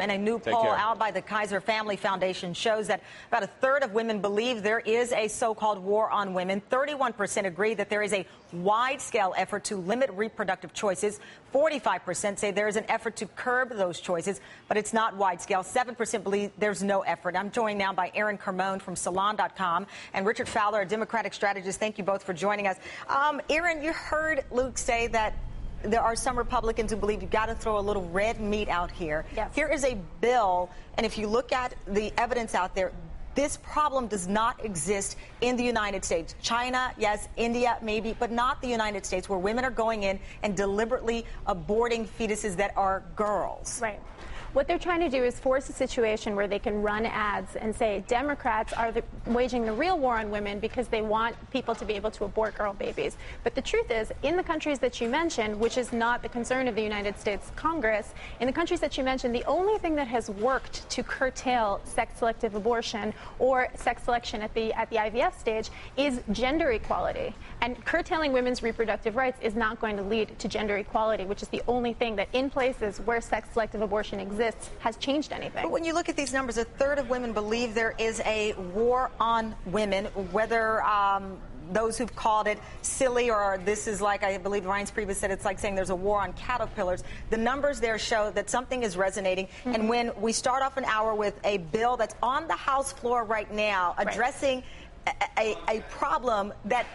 And a new poll out by the Kaiser Family Foundation shows that about a third of women believe there is a so-called war on women. 31% agree that there is a wide-scale effort to limit reproductive choices. 45% say there is an effort to curb those choices, but it's not wide-scale. 7% believe there's no effort. I'm joined now by Aaron Carmone from Salon.com and Richard Fowler, a Democratic strategist. Thank you both for joining us. Aaron, you heard Luke say that there are some Republicans who believe you've got to throw a little red meat out here. Yes. Here is a bill, and if you look at the evidence out there, this problem does not exist in the United States. China, yes, India, maybe, but not the United States, where women are going in and deliberately aborting fetuses that are girls. Right. What they're trying to do is force a situation where they can run ads and say Democrats are waging the real war on women because they want people to be able to abort girl babies. But the truth is, in the countries that you mentioned, which is not the concern of the United States Congress, in the countries that you mentioned, the only thing that has worked to curtail sex-selective abortion or sex selection at the IVF stage is gender equality. And curtailing women's reproductive rights is not going to lead to gender equality, which is the only thing that in places where sex-selective abortion exists has changed anything. But when you look at these numbers, a third of women believe there is a war on women, whether those who've called it silly or this is like, I believe Reince Priebus said, it's like saying there's a war on caterpillars. The numbers there show that something is resonating. Mm-hmm. And when we start off an hour with a bill that's on the House floor right now addressing a problem that,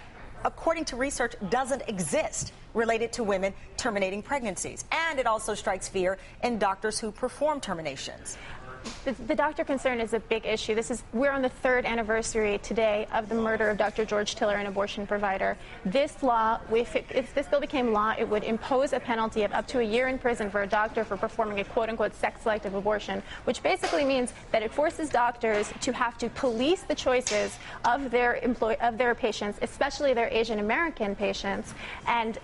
according to research, doesn't exist related to women terminating pregnancies. And it also strikes fear in doctors who perform terminations. The doctor concern is a big issue. We're on the 3rd anniversary today of the murder of Dr. George Tiller, an abortion provider. This law, if this bill became law, it would impose a penalty of up to a year in prison for a doctor for performing a quote-unquote sex-selective abortion, which basically means that it forces doctors to have to police the choices of their patients, especially their Asian American patients, and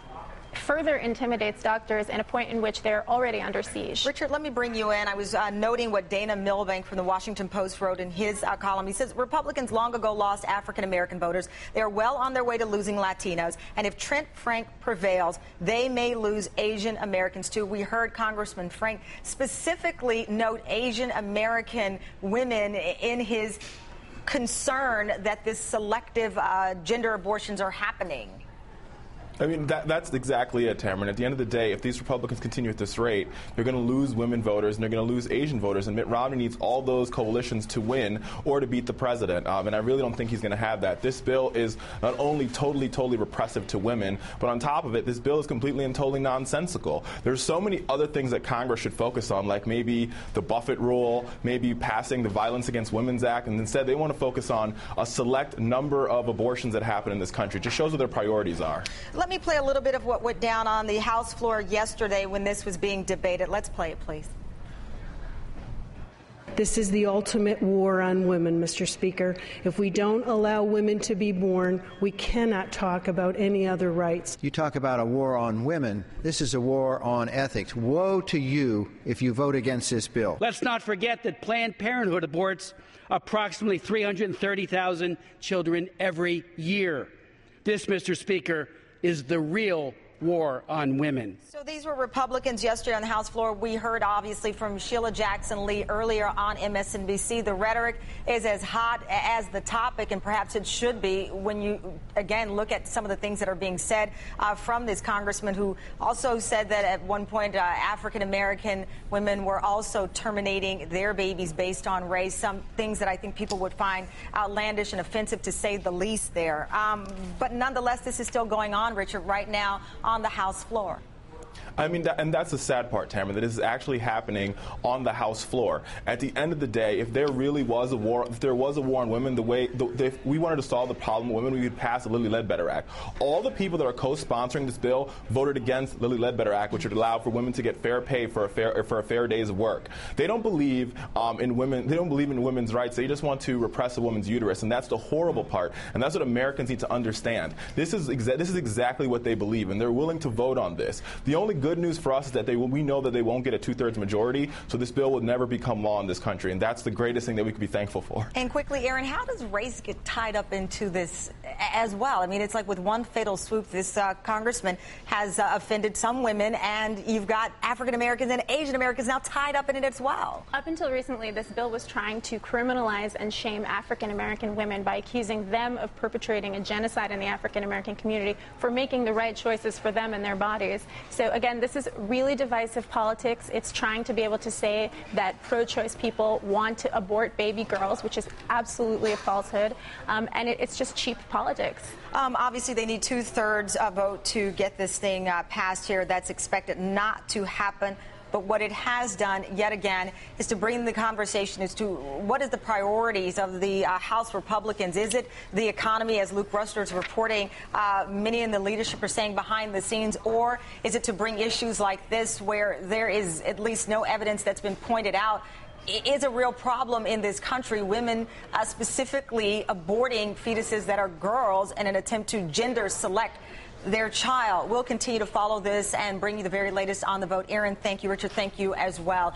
further intimidates doctors in a point in which they're already under siege. Richard, let me bring you in. I was noting what Dana Milbank from the Washington Post wrote in his column. He says Republicans long ago lost African-American voters. They are well on their way to losing Latinos. And if Trent Frank prevails, they may lose Asian Americans, too. We heard Congressman Frank specifically note Asian American women in his concern that this selective gender abortions are happening. I mean, that's exactly it, Tamron. At the end of the day, if these Republicans continue at this rate, they're going to lose women voters and they're going to lose Asian voters. And Mitt Romney needs all those coalitions to win or to beat the president. And I really don't think he's going to have that. This bill is not only totally repressive to women, but on top of it, this bill is completely and totally nonsensical. There's so many other things that Congress should focus on, like maybe the Buffett rule, maybe passing the Violence Against Women's Act. And instead, they want to focus on a select number of abortions that happen in this country. It just shows what their priorities are. Let me play a little bit of what went down on the House floor yesterday when this was being debated. Let's play it, please. This is the ultimate war on women, Mr. Speaker. If we don't allow women to be born, we cannot talk about any other rights. You talk about a war on women. This is a war on ethics. Woe to you if you vote against this bill. Let's not forget that Planned Parenthood aborts approximately 330,000 children every year. This, Mr. Speaker, is the real war on women. So these were Republicans yesterday on the House floor. We heard, obviously, from Sheila Jackson Lee earlier on MSNBC. The rhetoric is as hot as the topic, and perhaps it should be when you, again, look at some of the things that are being said from this congressman, who also said that at one point African-American women were also terminating their babies based on race, some things that I think people would find outlandish and offensive, to say the least there. But nonetheless, this is still going on, Richard, right now on the House floor. I mean, and that's the sad part, Tamron, that this is actually happening on the House floor. At the end of the day, if there really was a war, if there was a war on women, if we wanted to solve the problem of women, we would pass the Lilly Ledbetter Act. All the people that are co-sponsoring this bill voted against Lilly Ledbetter Act, which would allow for women to get fair pay for a fair day's work. They don't believe in women. They don't believe in women's rights. They just want to repress a woman's uterus, and that's the horrible part. And that's what Americans need to understand. This is exactly what they believe, and they're willing to vote on this. The only good news for us is that we know that they won't get a 2/3 majority, so this bill will never become law in this country, and that's the greatest thing that we could be thankful for. And quickly, Aaron, how does race get tied up into this as well. I mean, it's like with one fatal swoop, this congressman has offended some women, and you've got African Americans and Asian Americans now tied up in it as well. Up until recently, this bill was trying to criminalize and shame African American women by accusing them of perpetrating a genocide in the African American community for making the right choices for them and their bodies. So again, this is really divisive politics. It's trying to be able to say that pro-choice people want to abort baby girls, which is absolutely a falsehood, and it's just cheap politics. Obviously, they need 2/3 vote to get this thing passed here. That's expected not to happen. But what it has done, yet again, is to bring the conversation as to what is the priorities of the House Republicans. Is it the economy, as Luke Ruster is reporting, many in the leadership are saying behind the scenes, or is it to bring issues like this where there is at least no evidence that's been pointed out is a real problem in this country, women specifically aborting fetuses that are girls in an attempt to gender select their child. We'll continue to follow this and bring you the very latest on the vote. Aaron, thank you. Richard, thank you as well.